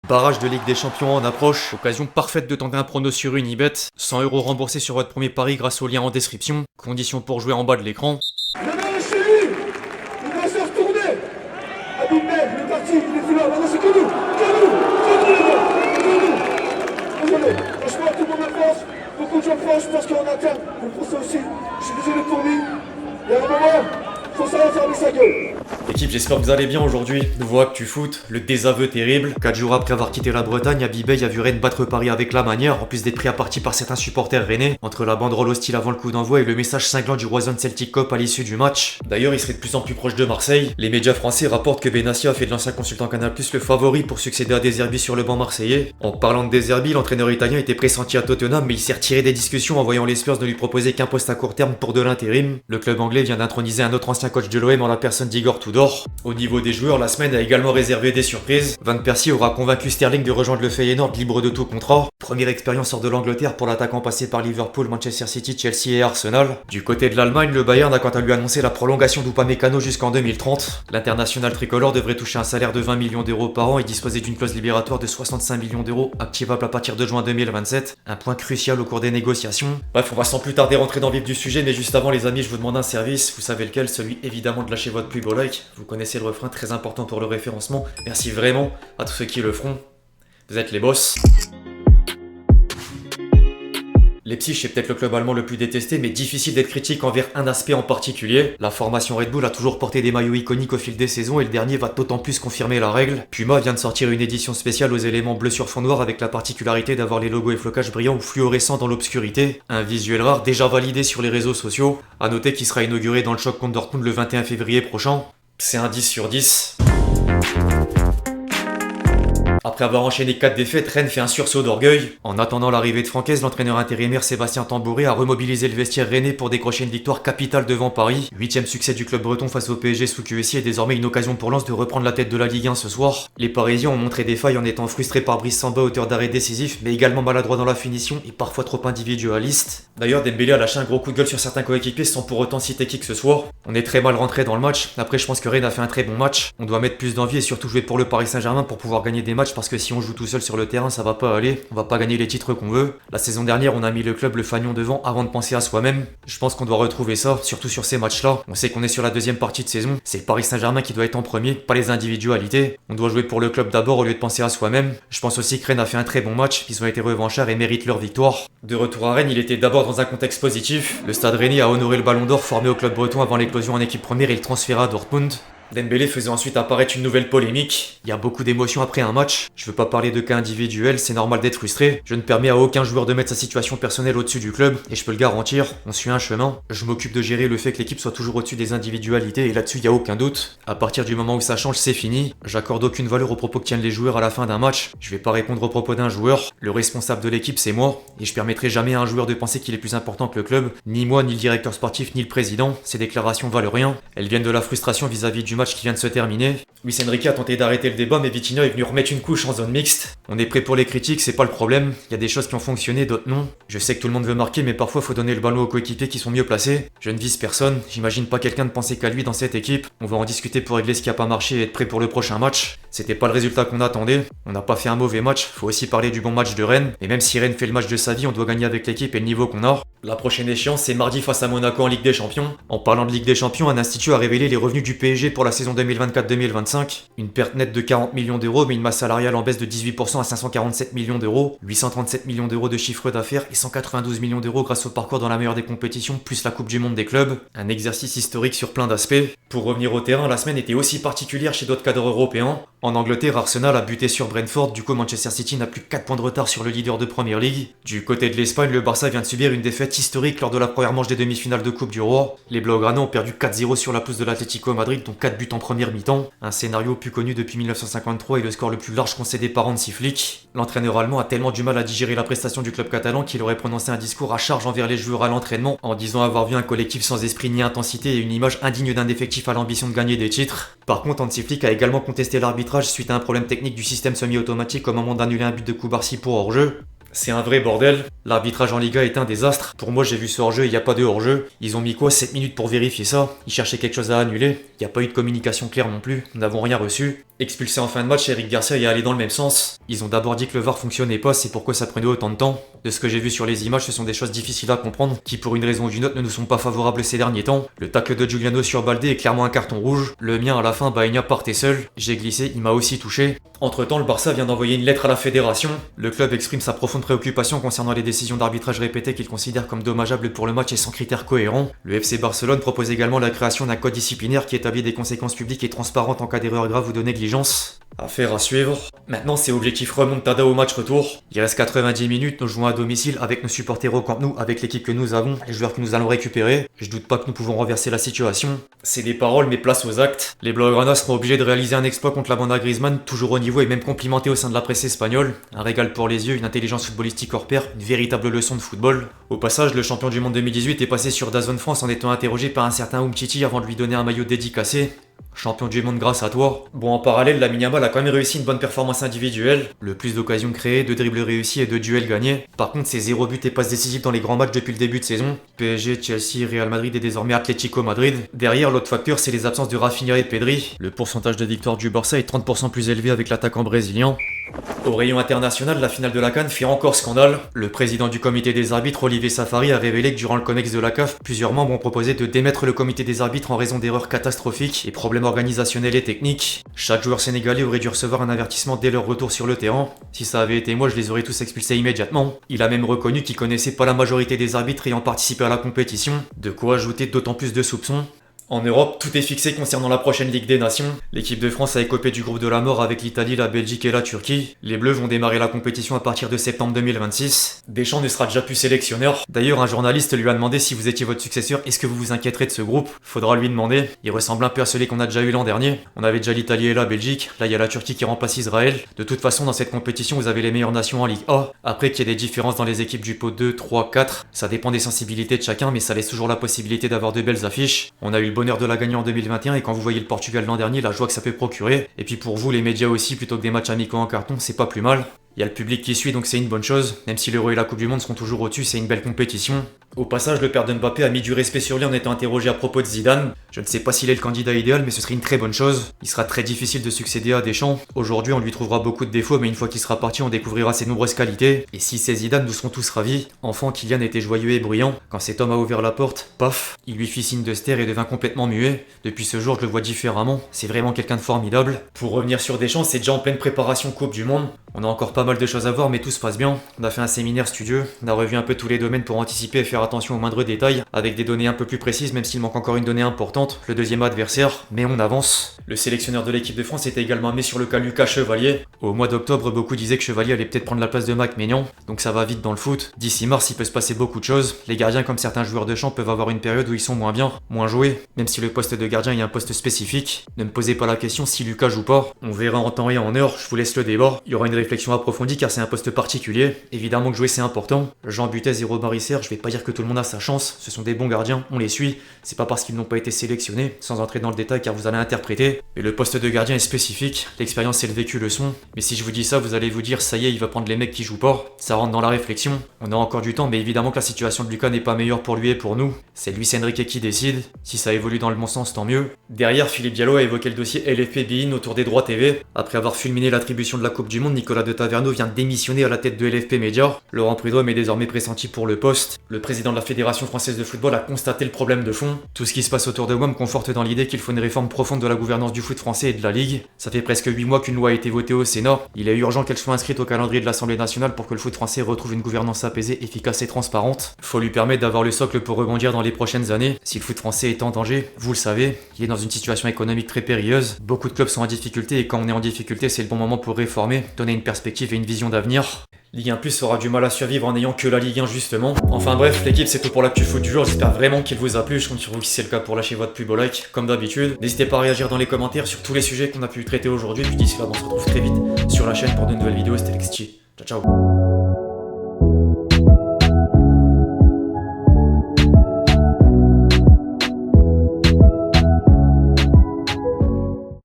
Barrage de Ligue des Champions en approche, occasion parfaite de tenter un prono sur Unibet, 100 € remboursés sur votre premier pari grâce au lien en description, conditions pour jouer en bas de l'écran. Le main chez lui. Il va se retourner. Abimel, il est parti, il est plus là, maintenant c'est que nous, les gars, que nous. Désolé, franchement tout le monde la pense, beaucoup de gens pensent, je pense qu'en interne, vous le pensez aussi, je suis désolé pour lui, il y a un moment, faut savoir fermer sa gueule. Équipe, j'espère que vous allez bien aujourd'hui. Nouveau actu foot, le désaveu terrible. 4 jours après avoir quitté la Bretagne, Abibey a vu Rennes battre Paris avec la manière, en plus d'être pris à partie par certains supporters rennais. Entre la banderole hostile avant le coup d'envoi et le message cinglant du Roison Celtic Cup à l'issue du match. D'ailleurs, il serait de plus en plus proche de Marseille. Les médias français rapportent que Benassia a fait de l'ancien consultant Canal+ le favori pour succéder à De Zerbi sur le banc marseillais. En parlant de De Zerbi, l'entraîneur italien était pressenti à Tottenham, mais il s'est retiré des discussions en voyant les Spurs ne lui proposer qu'un poste à court terme pour de l'intérim. Le club anglais vient d'introniser un autre ancien coach de l'OM en la personne d'Igor Tudor. Au niveau des joueurs, la semaine a également réservé des surprises. Van Persie aura convaincu Sterling de rejoindre le Feyenoord libre de tout contrat. Première expérience hors de l'Angleterre pour l'attaquant passé par Liverpool, Manchester City, Chelsea et Arsenal. Du côté de l'Allemagne, le Bayern a quant à lui annoncé la prolongation d'Upamecano jusqu'en 2030. L'international tricolore devrait toucher un salaire de 20 millions d'euros par an et disposer d'une clause libératoire de 65 millions d'euros activable à partir de juin 2027. Un point crucial au cours des négociations. Bref, on va sans plus tarder rentrer dans le vif du sujet, mais juste avant les amis, je vous demande un service. Vous savez lequel? Celui évidemment de lâcher votre plus beau like. Vous connaissez le refrain, très important pour le référencement. Merci vraiment à tous ceux qui le feront. Vous êtes les boss. Leipzig est peut-être le club allemand le plus détesté, mais difficile d'être critique envers un aspect en particulier. La formation Red Bull a toujours porté des maillots iconiques au fil des saisons et le dernier va d'autant plus confirmer la règle. Puma vient de sortir une édition spéciale aux éléments bleus sur fond noir avec la particularité d'avoir les logos et flocages brillants ou fluorescents dans l'obscurité. Un visuel rare déjà validé sur les réseaux sociaux. A noter qu'il sera inauguré dans le choc contre Dortmund le 21 février prochain. C'est un 10 sur 10. Après avoir enchaîné 4 défaites, Rennes fait un sursaut d'orgueil. En attendant l'arrivée de Francaise, l'entraîneur intérimaire Sébastien Tambouré a remobilisé le vestiaire rennais pour décrocher une victoire capitale devant Paris. 8ème succès du club breton face au PSG sous QSI est désormais une occasion pour Lens de reprendre la tête de la Ligue 1 ce soir. Les Parisiens ont montré des failles en étant frustrés par Brice Samba, auteur d'arrêt décisif, mais également maladroit dans la finition et parfois trop individualiste. D'ailleurs, Dembélé a lâché un gros coup de gueule sur certains coéquipiers sans pour autant citer qui que ce soit. On est très mal rentré dans le match. Après, je pense que Rennes a fait un très bon match. On doit mettre plus d'envie et surtout jouer pour le Paris Saint-Germain pour pouvoir gagner des matchs parce que si on joue tout seul sur le terrain, ça va pas aller, on va pas gagner les titres qu'on veut. La saison dernière, on a mis le club le fanion devant avant de penser à soi-même. Je pense qu'on doit retrouver ça, surtout sur ces matchs-là. On sait qu'on est sur la deuxième partie de saison, c'est le Paris Saint-Germain qui doit être en premier, pas les individualités. On doit jouer pour le club d'abord au lieu de penser à soi-même. Je pense aussi que Rennes a fait un très bon match, ils ont été revanchards et méritent leur victoire. De retour à Rennes, il était d'abord dans un contexte positif. Le Stade Rennais a honoré le Ballon d'Or formé au club breton avant l'éclosion en équipe première et le transfert à Dortmund. Dembélé faisait ensuite apparaître une nouvelle polémique. Il y a beaucoup d'émotions après un match. Je veux pas parler de cas individuels, c'est normal d'être frustré. Je ne permets à aucun joueur de mettre sa situation personnelle au-dessus du club, et je peux le garantir, on suit un chemin. Je m'occupe de gérer le fait que l'équipe soit toujours au-dessus des individualités, et là-dessus y a aucun doute. À partir du moment où ça change, c'est fini. J'accorde aucune valeur aux propos que tiennent les joueurs à la fin d'un match. Je vais pas répondre aux propos d'un joueur. Le responsable de l'équipe, c'est moi, et je permettrai jamais à un joueur de penser qu'il est plus important que le club. Ni moi, ni le directeur sportif, ni le président. Ces déclarations valent rien. Elles viennent de la frustration vis-à-vis du match qui vient de se terminer. Luis Enrique a tenté d'arrêter le débat, mais Vitinha est venu remettre une couche en zone mixte. On est prêt pour les critiques, c'est pas le problème. Il y a des choses qui ont fonctionné, d'autres non. Je sais que tout le monde veut marquer, mais parfois faut donner le ballon aux coéquipiers qui sont mieux placés. Je ne vise personne, j'imagine pas quelqu'un de penser qu'à lui dans cette équipe. On va en discuter pour régler ce qui a pas marché et être prêt pour le prochain match. C'était pas le résultat qu'on attendait. On n'a pas fait un mauvais match, faut aussi parler du bon match de Rennes. Et même si Rennes fait le match de sa vie, on doit gagner avec l'équipe et le niveau qu'on a. La prochaine échéance, c'est mardi face à Monaco en Ligue des Champions. En parlant de Ligue des Champions, un institut a révélé les revenus du PSG pour la saison 2024-2025. Une perte nette de 40 millions d'euros, mais une masse salariale en baisse de 18% à 547 millions d'euros, 837 millions d'euros de chiffre d'affaires et 192 millions d'euros grâce au parcours dans la meilleure des compétitions, plus la Coupe du Monde des clubs. Un exercice historique sur plein d'aspects. Pour revenir au terrain, la semaine était aussi particulière chez d'autres cadres européens. En Angleterre, Arsenal a buté sur Brentford, du coup Manchester City n'a plus que 4 points de retard sur le leader de Premier League. Du côté de l'Espagne, le Barça vient de subir une défaite historique lors de la première manche des demi-finales de Coupe du Roi. Les Blaugrana ont perdu 4-0 sur la pelouse de l'Atlético Madrid, dont 4 buts en première mi-temps. Un scénario plus connu depuis 1953 et le score le plus large concédé par Hansi Flick. L'entraîneur allemand a tellement du mal à digérer la prestation du club catalan qu'il aurait prononcé un discours à charge envers les joueurs à l'entraînement en disant avoir vu un collectif sans esprit ni intensité et une image indigne d'un effectif à l'ambition de gagner des titres. Par contre, Hansi Flick a également contesté l'arbitrage suite à un problème technique du système semi-automatique au moment d'annuler un but de Koubarsi pour hors-jeu. C'est un vrai bordel. L'arbitrage en Liga est un désastre. Pour moi, j'ai vu ce hors-jeu, il n'y a pas de hors-jeu. Ils ont mis quoi 7 minutes pour vérifier ça. Ils cherchaient quelque chose à annuler. Il n'y a pas eu de communication claire non plus. Nous n'avons rien reçu. Expulsé en fin de match, Eric Garcia est allé dans le même sens. Ils ont d'abord dit que le VAR fonctionnait pas, c'est pourquoi ça prenait autant de temps. De ce que j'ai vu sur les images, ce sont des choses difficiles à comprendre, qui pour une raison ou d'une autre ne nous sont pas favorables ces derniers temps. Le tacle de Giuliano sur Baldé est clairement un carton rouge. Le mien à la fin, Baena partait seul. J'ai glissé, il m'a aussi touché. Entre temps, le Barça vient d'envoyer une lettre à la fédération. Le club exprime sa profonde préoccupation concernant les décisions d'arbitrage répétées qu'il considère comme dommageables pour le match et sans critères cohérents. Le FC Barcelone propose également la création d'un code disciplinaire qui établit des conséquences publiques et transparentes en cas d'erreur grave ou de négligence. Affaire à suivre. Maintenant, c'est objectif remontada au match retour. Il reste 90 minutes, nous jouons à domicile avec nos supporters au Camp Nou, avec l'équipe que nous avons, les joueurs que nous allons récupérer. Je doute pas que nous pouvons renverser la situation. C'est des paroles, mais place aux actes. Les Blaugrana seront obligés de réaliser un exploit contre la banda Griezmann, toujours au niveau et même complimenté au sein de la presse espagnole. Un régal pour les yeux, une intelligence footballistique hors pair, une véritable leçon de football. Au passage, le champion du monde 2018 est passé sur DAZN France en étant interrogé par un certain Umtiti avant de lui donner un maillot dédicacé. Champion du monde grâce à toi. Bon, en parallèle, Lamine Yamal a quand même réussi une bonne performance individuelle. Le plus d'occasions créées, de dribbles réussis et de duels gagnés. Par contre, c'est 0 but et passes décisives dans les grands matchs depuis le début de saison. PSG, Chelsea, Real Madrid et désormais Atlético Madrid. Derrière, l'autre facteur, c'est les absences de Rafinha et Pedri. Le pourcentage de victoire du Barça est 30% plus élevé avec l'attaquant brésilien. Au rayon international, la finale de la CAN fait encore scandale. Le président du comité des arbitres, Olivier Safari, a révélé que durant le COMEX de la CAF, plusieurs membres ont proposé de démettre le comité des arbitres en raison d'erreurs catastrophiques et problèmes organisationnels et techniques. Chaque joueur sénégalais aurait dû recevoir un avertissement dès leur retour sur le terrain. Si ça avait été moi, je les aurais tous expulsés immédiatement. Il a même reconnu qu'il connaissait pas la majorité des arbitres ayant participé à la compétition, de quoi ajouter d'autant plus de soupçons. En Europe, tout est fixé concernant la prochaine Ligue des Nations. L'équipe de France a écopé du groupe de la mort avec l'Italie, la Belgique et la Turquie. Les Bleus vont démarrer la compétition à partir de septembre 2026. Deschamps ne sera déjà plus sélectionneur. D'ailleurs, un journaliste lui a demandé si vous étiez votre successeur, est-ce que vous vous inquiéterez de ce groupe? Faudra lui demander. Il ressemble un peu à celui qu'on a déjà eu l'an dernier. On avait déjà l'Italie et la Belgique. Là, il y a la Turquie qui remplace Israël. De toute façon, dans cette compétition, vous avez les meilleures nations en Ligue A. Après qu'il y ait des différences dans les équipes du pot 2, 3, 4, ça dépend des sensibilités de chacun, mais ça laisse toujours la possibilité d'avoir de belles affiches. On a eu le bonheur de la gagner en 2021 et quand vous voyez le Portugal l'an dernier, la joie que ça peut procurer. Et puis pour vous, les médias aussi, plutôt que des matchs amicaux en carton, c'est pas plus mal. Il y a le public qui suit, donc c'est une bonne chose. Même si l'Euro et la Coupe du Monde seront toujours au-dessus, c'est une belle compétition. Au passage, le père de Mbappé a mis du respect sur lui en étant interrogé à propos de Zidane. Je ne sais pas s'il est le candidat idéal, mais ce serait une très bonne chose. Il sera très difficile de succéder à Deschamps. Aujourd'hui, on lui trouvera beaucoup de défauts, mais une fois qu'il sera parti, on découvrira ses nombreuses qualités. Et si c'est Zidane, nous serons tous ravis. Enfant, Kylian était joyeux et bruyant. Quand cet homme a ouvert la porte, paf, il lui fit signe de se taire et devint complètement muet. Depuis ce jour, je le vois différemment. C'est vraiment quelqu'un de formidable. Pour revenir sur Deschamps, c'est déjà en pleine préparation Coupe du Monde. On a encore pas mal de choses à voir, mais tout se passe bien. On a fait un séminaire studieux, on a revu un peu tous les domaines pour anticiper et faire attention aux moindres détails, avec des données un peu plus précises, même s'il manque encore une donnée importante, le deuxième adversaire, mais on avance. Le sélectionneur de l'équipe de France était également mis sur le cas Lucas Chevalier. Au mois d'octobre, beaucoup disaient que Chevalier allait peut-être prendre la place de Mac Maignan, donc ça va vite dans le foot. D'ici mars, il peut se passer beaucoup de choses. Les gardiens, comme certains joueurs de champ, peuvent avoir une période où ils sont moins bien, moins joués, même si le poste de gardien est un poste spécifique. Ne me posez pas la question si Lucas joue pas. On verra en temps et en heure, je vous laisse le débat. Il y aura une réflexion approfondie car c'est un poste particulier. Évidemment que jouer c'est important. Jean Butez et Robin Risser, je vais pas dire que tout le monde a sa chance, ce sont des bons gardiens, on les suit. C'est pas parce qu'ils n'ont pas été sélectionnés, sans entrer dans le détail car vous allez interpréter. Mais le poste de gardien est spécifique, l'expérience et le vécu le sont. Mais si je vous dis ça, vous allez vous dire ça y est, il va prendre les mecs qui jouent pas. Ça rentre dans la réflexion. On a encore du temps, mais évidemment que la situation de Lucas n'est pas meilleure pour lui et pour nous. C'est Luis Enrique qui décide. Si ça évolue dans le bon sens, tant mieux. Derrière, Philippe Diallo a évoqué le dossier LFP Bein autour des droits TV. Après avoir fulminé l'attribution de la Coupe du Monde, Nicolas de Taverneau vient de démissionner à la tête de LFP Média. Laurent Prudhomme est désormais pressenti pour le poste. Le président de la Fédération française de football a constaté le problème de fond. Tout ce qui se passe autour de moi me conforte dans l'idée qu'il faut une réforme profonde de la gouvernance du foot français et de la Ligue. Ça fait presque 8 mois qu'une loi a été votée au Sénat. Il est urgent qu'elle soit inscrite au calendrier de l'Assemblée nationale pour que le foot français retrouve une gouvernance apaisée, efficace et transparente. Faut lui permettre d'avoir le socle pour rebondir dans les prochaines années. Si le foot français est en danger, vous le savez, il est dans une situation économique très périlleuse. Beaucoup de clubs sont en difficulté et quand on est en difficulté, c'est le bon moment pour réformer, donner une perspective et une vision d'avenir. Ligue 1 Plus aura du mal à survivre en n'ayant que la Ligue 1 justement. Enfin bref, l'équipe c'est tout pour l'actu foot du jour, j'espère vraiment qu'il vous a plu, je compte sur vous si c'est le cas pour lâcher votre plus beau like, comme d'habitude. N'hésitez pas à réagir dans les commentaires sur tous les sujets qu'on a pu traiter aujourd'hui, puis d'ici là on se retrouve très vite sur la chaîne pour de nouvelles vidéos, c'était Lexti. Ciao ciao.